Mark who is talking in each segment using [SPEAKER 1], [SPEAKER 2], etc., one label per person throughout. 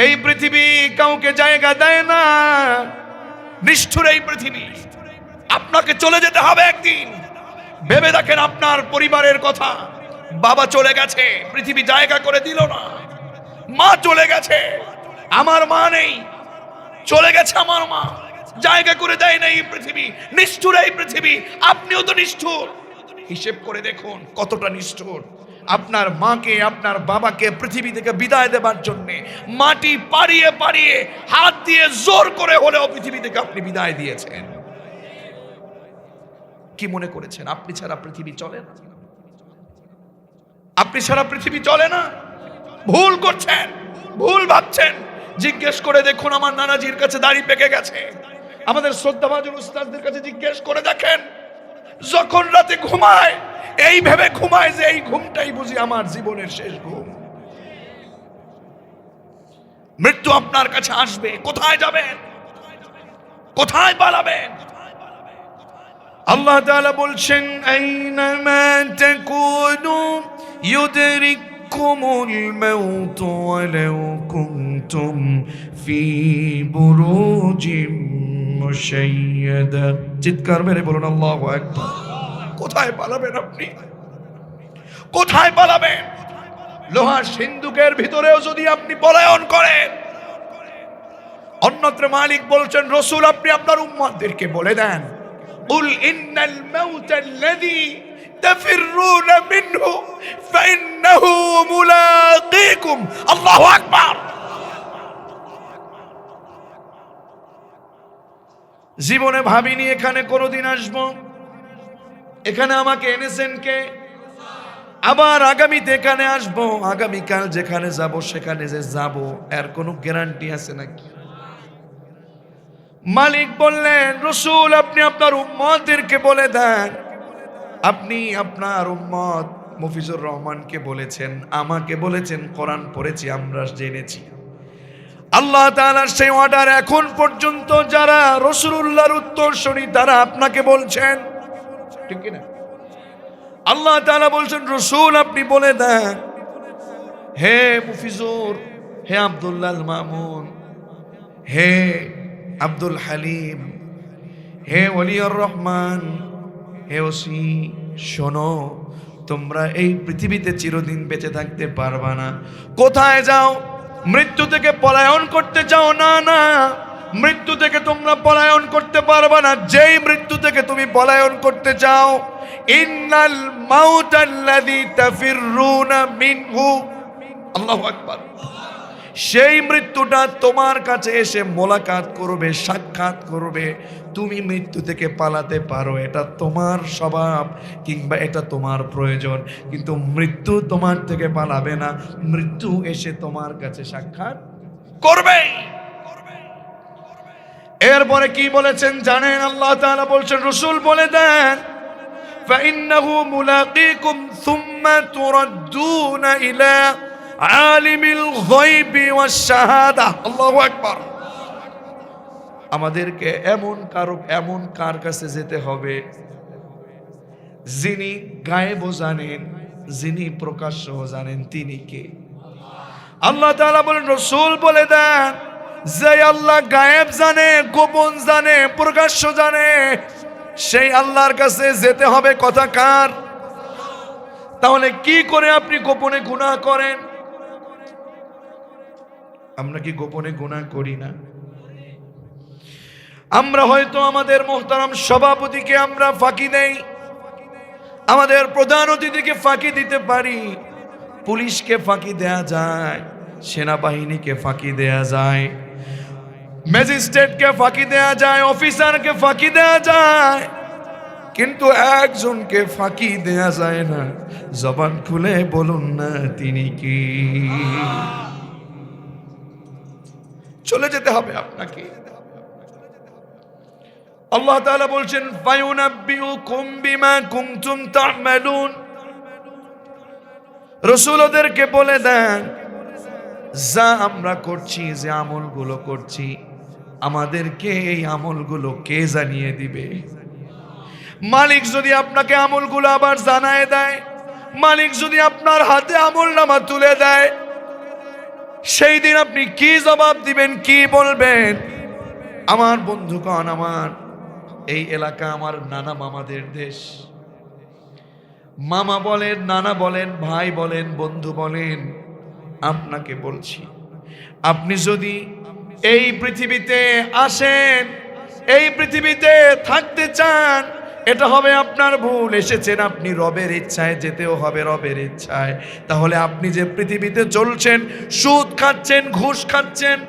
[SPEAKER 1] এই পৃথিবী কাউকে জায়গা দেয় না, নিষ্ঠুর এই পৃথিবী। আপনাকে চলে যেতে হবে একদিন। ভেবে দেখেন আপনার পরিবারের কথা। বাবা চলে গেছে, পৃথিবী জায়গা করে দিল না। মা চলে গেছে, আমার মা নেই, চলে গেছে আমার মা, জায়গা করে দেয় না এই পৃথিবী। নিষ্ঠুর এই পৃথিবী। আপনিও তো নিষ্ঠুর। হিসেব করে দেখুন কতটা নিষ্ঠুর। আপনার মাকে, আপনার বাবাকে পৃথিবী থেকে বিদায় দেবার জন্য মাটি পাড়িয়ে পাড়িয়ে হাত দিয়ে জোর করে হলেও পৃথিবী থেকে আপনি বিদায় দিয়েছেন। কি মনে করেছেন আপনি ছাড়া পৃথিবী চলে না? আপনি ছাড়া পৃথিবী চলে না? ভুল করছেন, ভুল ভাবছেন। জিজ্ঞেস করে দেখুন, আমার নানাজির কাছে দাড়ি পেকে গেছে। আমাদের শ্রদ্ধাভাজন উস্তাদদের কাছে জিজ্ঞেস করে দেখেন, যখন রাতে ঘুমায় এই ভেবে ঘুমায় যে এই ঘুমটাই বুঝি আমার জীবনের শেষ ঘুম। মৃত্যু আপনার কাছে আসবে, কোথায় যাবেন? কোথায় পালাবেন? আল্লাহ তাআলা বলছেন, আইনামা তাকুনু ইউদরিকুমুল মাউত ওয়ালাউ কুনতুম ফি বুরুজিম মুশাইয়াদা। চিৎকার মেরে বলুন আল্লাহু আকবার। কোথায় পালাবেন আপনি? কোথায় পালাবেন? লোহার সিন্ধুকের ভিতরেও যদি আপনি পলায়ন করেন, অন্যত্র মালিক বলছেন, রাসূল আপনি আপনার উম্মতদেরকে বলে দেন, কুল ইন্নাল মাউতাল্লাযী তাফিররুনা মিনহু ফাইন্নাহু মুলাকীকুম। আল্লাহু আকবার। জীবনে ভাবিনি এখানে কোনোদিন আসবো। এখানে আমাকে এনেছেন কে? আবার আগামীতে এখানে আসবো। আগামীকাল যেখানে যাব সেখানে যে যাব, এর কোনো গ্যারান্টি আছে নাকি? মালিক বললেন, রাসূল আপনি আপনার উম্মতদেরকে বলে দেন। আপনি আপনার উম্মত মফিজুর রহমানকে বলেছেন, আমাকে বলেছেন, কোরআন পড়েছি, আমরা জেনেছি। আল্লাহ তাআলার সেই অর্ডার এখন পর্যন্ত যারা রাসূলুল্লাহর উত্তরসূরি তারা আপনাকে বলছেন, ঠিক কি না? আল্লাহ তাআলা বলছেন, রাসূল আপনি বলে দেন, হে মুফিজুর, হে আব্দুল্লাহ মামুন, হে আব্দুল হালিম, হে ওলিউর রহমান, হে ওসি, শোনো, তোমরা এই পৃথিবীতে চিরদিন বেঁচে থাকতে পারবা না। কোথায় যাও? মৃত্যু থেকে পলায়ন করতে চাও? না না, মৃত্যু থেকে তোমরা পলায়ন করতে পারবা না। যেই মৃত্যু থেকে তুমি পলায়ন করতে চাও, ইন্নাল মাউতাল্লাযী তাফিররুনা মিনহু, আল্লাহু আকবার, সেই মৃত্যুটা তোমার কাছে এসে মোলাকাত করবে, সাক্ষাৎ করবে। তুমি মৃত্যু থেকে পালাতে পারো, এটা তোমার স্বভাব কিংবা এটা তোমার প্রয়োজন, কিন্তু মৃত্যু তোমার থেকে পালাবে না। মৃত্যু এসে তোমার কাছে সাক্ষাৎ করবে। এরপরে কি বলেছেন জানেন? আল্লাহ তাআলা বলছেন, রাসূল বলে দেন, ফাইন্নাহু মুলাকীকুম সুম্মা তুরাদ্দুনা ইলা আলিমিল গায়বি ওয়াশ শাহাদা। আল্লাহু আকবার। আমাদেরকে এমন কার কাছে যেতে হবে যিনি গায়েবও জানেন, যিনি প্রকাশ্যও জানেন। তিনি কে? আল্লাহ তাআলা বলেন, রাসূল বলে দেন, যে আল্লাহ গায়েব জানে, গোপন জানে, প্রকাশ্য জানে, সেই আল্লাহর কাছে যেতে হবে। কথা কার? তাহলে কি করে আপনি গোপনে গুনাহ করেন? আমরা কি গোপনে গুনাহ করি না? আমরা হয়তো আমাদের মোহতারাম সভাপতিকে আমরা ফাঁকি দেই, আমাদের প্রধান অতিথিকে ফাঁকি দিতে পারি, পুলিশকে ফাঁকি দেয়া যায়, সেনাবাহিনীকে ফাঁকি দেয়া যায়, ম্যাজিস্ট্রেটকে ফাঁকি দেয়া যায়, অফিসারকে ফাঁকি দেয়া যায়, কিন্তু একজনকে ফাঁকি দেয়া যায় না। জবান খুলে বলুন না, তিনি কি? চলে যেতে হবে আপনাকে। আল্লাহ তাআলা বলছেন, ফায়ুনাব্বিউকুম বিমা কুনতুম তা'মালুন। রাসূলদেরকে বলে দেন, যা আমরা করছি, যে আমলগুলো করছি, আমাদেরকে এই আমলগুলো কে জানিয়ে দিবে? মালিক যদি আপনাকে আমলগুলো আবার জানায় দেয়, মালিক যদি আপনার হাতে আমলনামা তুলে দেয়, সেই দিন আপনি কি জবাব দিবেন, কি বলবেন? আমার বন্ধুগণ, আমার এই এলাকা আমার নানা মামাদের দেশ। মামা বলেন, নানা বলেন, ভাই বলেন, বন্ধু বলেন, আপনাকে বলছি, আপনি যদি এই পৃথিবীতে আসেন, এই পৃথিবীতে থাকতে চান, এটা হবে আপনার ভুল। এসেছেন আপনি রবের ইচ্ছায়, যেতেও হবে রবের ইচ্ছায়। তাহলে আপনি যে পৃথিবীতে চলছেন, সুদ খাচ্ছেন, ঘুষ খাচ্ছেন,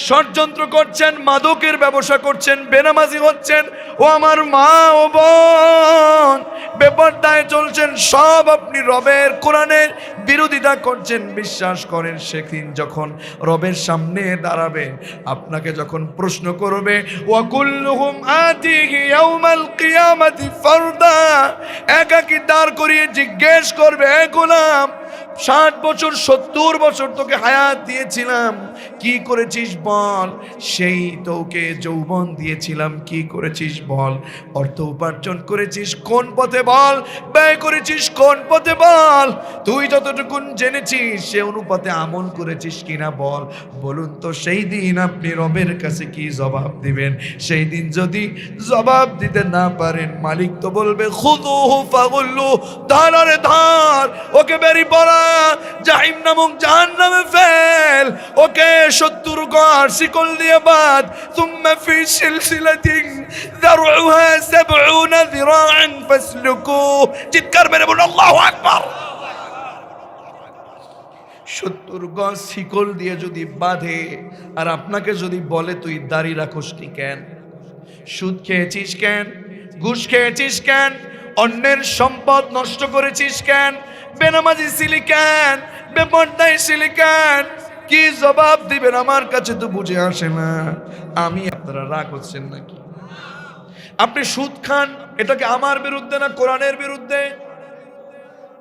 [SPEAKER 1] ষড়যন্ত্র করছেন, মাদকের ব্যবসা করছেন, বেনামাজি হচ্ছেন, ও আমার মা ও বোন, বেপরদায় চলছেন, সব আপনি রবের কোরআনের বিরোধিতা করছেন। বিশ্বাস করেন, সেদিন যখন রবের সামনে দাঁড়াবেন, আপনাকে যখন প্রশ্ন করবে, ওয়াকুল্লুহুম আতিহি ইয়াউমাল কিয়ামাতি ফারদা, একাকী দাঁড় করিয়ে জিজ্ঞেস করবে, এ গোলাম, 60 বছর 70 বছর তোকে হায়াত দিয়েছিলাম, কি করেছিস বল? সেই তোকে যৌবন দিয়েছিলাম, কি করেছিস বল? অর্থ উপার্জন করেছিস কোন পথে বল? ব্যয় করেছিস কোন পথে বল? তুই যতটুকুন জেনেছিস সে অনুপাতে আমল করেছিস কিনা বল? বলুন তো, সেই দিন আপনি রবের কাছে কি জবাব দিবেন? সেই দিন যদি জবাব দিতে না পারেন, মালিক তো বলবে, খুযুহু ফাগুল্লু, ধারে ধার, ওকে বেরি পড়া, জাহিম নামক জাহান্নামে ফেল, ওকে 70 গড় শিকল দিয়ে বাঁধ, সুম্মা ফি সিলসিলাতিন যারউহা 70 যিরাআন ফাসলুকু, চিৎকার মেরে বলুন আল্লাহু আকবার। 70 গজ শিকল দিয়ে যদি বাঁধে, আর আপনাকে যদি বলে, তুই দাড়ি রাখোসনি কেন? সুদ খেয়েছিস কেন? ঘুষ খেয়েছিস কেন? অন্যের সম্পদ নষ্ট করেছিস কেন? বেনামাজি ছিলি কেন? বেপরদায় ছিলি কেন? কি জবাব দিবেন? আমার কাছে তো বুঝে আসে না। আপনারা রাগ হচ্ছেন নাকি? আপনি সুদ খান, এটাকে আমার বিরুদ্ধে না কোরআনের বিরুদ্ধে?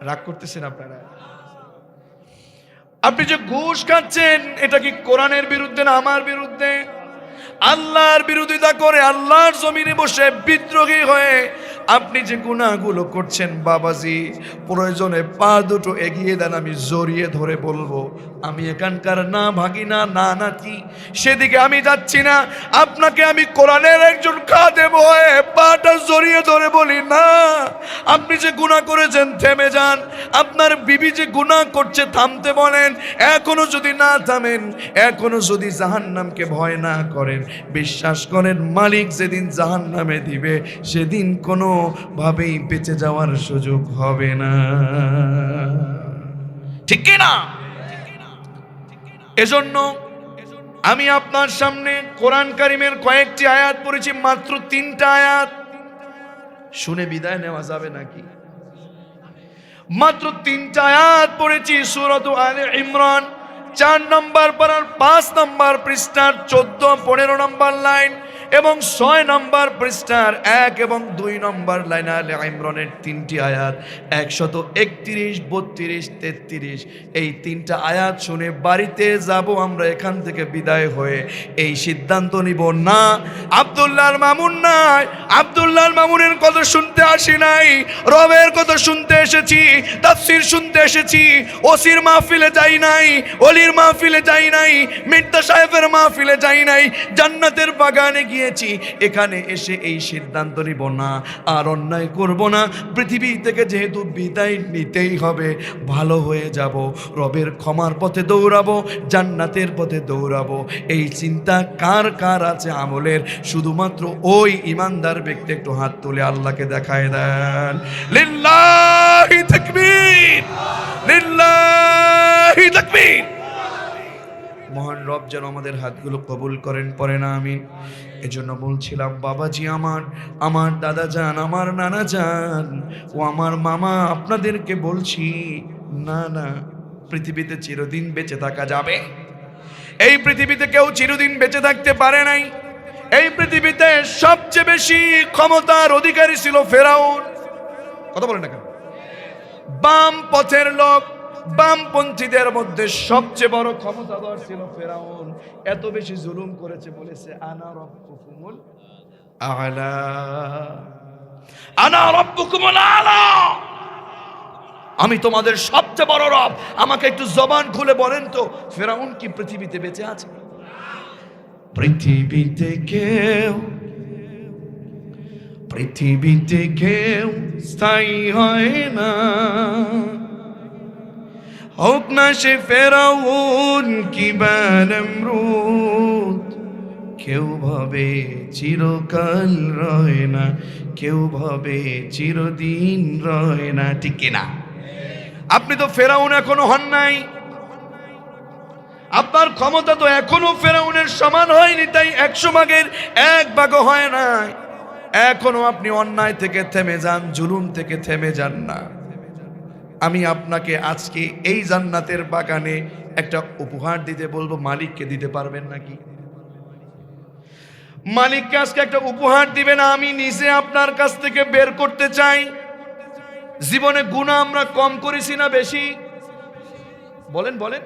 [SPEAKER 1] রাগ করতেছেন আপনারা? আপনি যে ঘুষ খাচ্ছেন, এটা কি কোরআনের বিরুদ্ধে না আমার বিরুদ্ধে? আল্লাহর বিরোধিতা করে, আল্লাহর জমিনে বসে বিদ্রোহী হয়ে আপনি যে গুনাহগুলো করছেন, বাবাজি, প্রয়োজনে পা দুটো এগিয়ে দেন, আমি জড়িয়ে ধরে বলবো, আমি এখানকার না ভাগিনা, না নাতি, সেদিকে আমি যাচ্ছি না। আপনাকে আমি কোরআনের একজন খাদেম হয়ে পাটা জড়িয়ে ধরে বলি, না, আপনি যে গুনাহ করেছেন থেমে যান। আপনার বিবি যে গুনাহ করছে থামতে বলেন। এখনো যদি না থামেন, এখনো যদি জাহান্নামকে ভয় না করেন, বিশ্বাস করেন, মালিক যেদিন জাহান্নামে দিবে, সেদিন কোনো ভাবেই বেঁচে যাওয়ার সুযোগ হবে না। ঠিক কি না? এজন্য আমি আপনার সামনে কোরআন কারিমের কয়েকটি আয়াত পড়েছি, মাত্র 3টা আয়াত। শুনে বিদায় নেওয়া যাবে নাকি? মাত্র 3টা আয়াত পড়েছি, সূরা আলে ইমরান 4 নম্বর পারার 5 নম্বর পৃষ্ঠার 14-15 নম্বর লাইন, এবং 6 নম্বর পৃষ্ঠার 1 এবং 2 নম্বর লাইন। আলে ইমরানের 3টি আয়াত, 131, 32, 33। এই 3টা আয়াত শুনে বাড়িতে যাব আমরা, এখান থেকে বিদায় হয়ে এই সিদ্ধান্ত নিব, না, আব্দুল্লাহর মামুন নাই, আব্দুল্লাহর মামুনের কথা শুনতে আসি নাই, রবের কথা শুনতে এসেছি, তাফসীর শুনতে এসেছি। ওসির মাহফিলে যাই নাই, অলির মাহফিলে যাই নাই, মির্জা সাহেবের মাহফিলে যাই নাই, জান্নাতের বাগানে গিয়েছি। এখানে এসে এই সিদ্ধান্ত নিব, না, আর অন্যায় করব না। পৃথিবী থেকে যেহেতু বিদায় নিতেই হবে, ভালো হয়ে যাব, রবের ক্ষমার পথে দৌড়াবো, জান্নাতের পথে দৌড়াবো। এই চিন্তা কার কার আছে আমলের? শুধুমাত্র ওই ইমানদার ব্যক্তি একটু হাত তুলে আল্লাহকে দেখায় দেন। লিল্লাহি তাকবীর, লিল্লাহি তাকবীর। মহান রব যেন আমাদের হাতগুলো কবুল করেন, পড়ে না আমিন। এজন্য বলছিলাম, বাবাজি আমার, আমার দাদা যান, আমার নানা যান, ও আমার মামা, আপনাদেরকে বলছি, না না, পৃথিবীতে চিরদিন বেঁচে থাকা যাবে? এই পৃথিবীতে কেউ চিরদিন বেঁচে থাকতে পারে নাই। এই পৃথিবীতে সবচেয়ে বেশি ক্ষমতার অধিকারী ছিল ফেরাউন। কথা বলেন না কেন? বাম পথের লোক, বামপন্থীদের মধ্যে সবচেয়ে বড় ক্ষমতাধর ছিল ফেরাউন। এত বেশি জুলুম করেছে, বলেছে আনা রাব্বুকুমুল আ'লা, আনা রাব্বুকুমুল আ'লা। আমি তোমাদের সবচেয়ে বড় রব। আমাকে একটু জবান খুলে বলেন তো, ফেরাউন কি পৃথিবীতে বেঁচে আছে? পৃথিবীতে কেউ স্থায়ী হয় না, হোক না সে ফেরাউন কিংবা নমরুদ। কেউ ভাবে চিরকাল রয় না, কেউ ভাবে চিরদিন রয় না, ঠিক কিনা? আপনি তো ফেরাউন এখনো হন নাই, আপনার ক্ষমতা তো এখনো ফেরাউনের সমান হয়নি, তাই 100 ভাগের 1 ভাগও হয় নাই। এখনো আপনি অন্যায় থেকে থেমে যান, জুলুম থেকে থেমে যান না। আমি আপনাকে আজকে এই জান্নাতের বাগানে একটা উপহার দিতে বলবো, মালিককে দিতে পারবেন নাকি? মালিককে আজকে একটা উপহার দিবেন, আমি নিজে আপনার কাছ থেকে বের করতে চাই। জীবনে গুনাহ আমরা কম করেছি না বেশি? বলেন বলেন।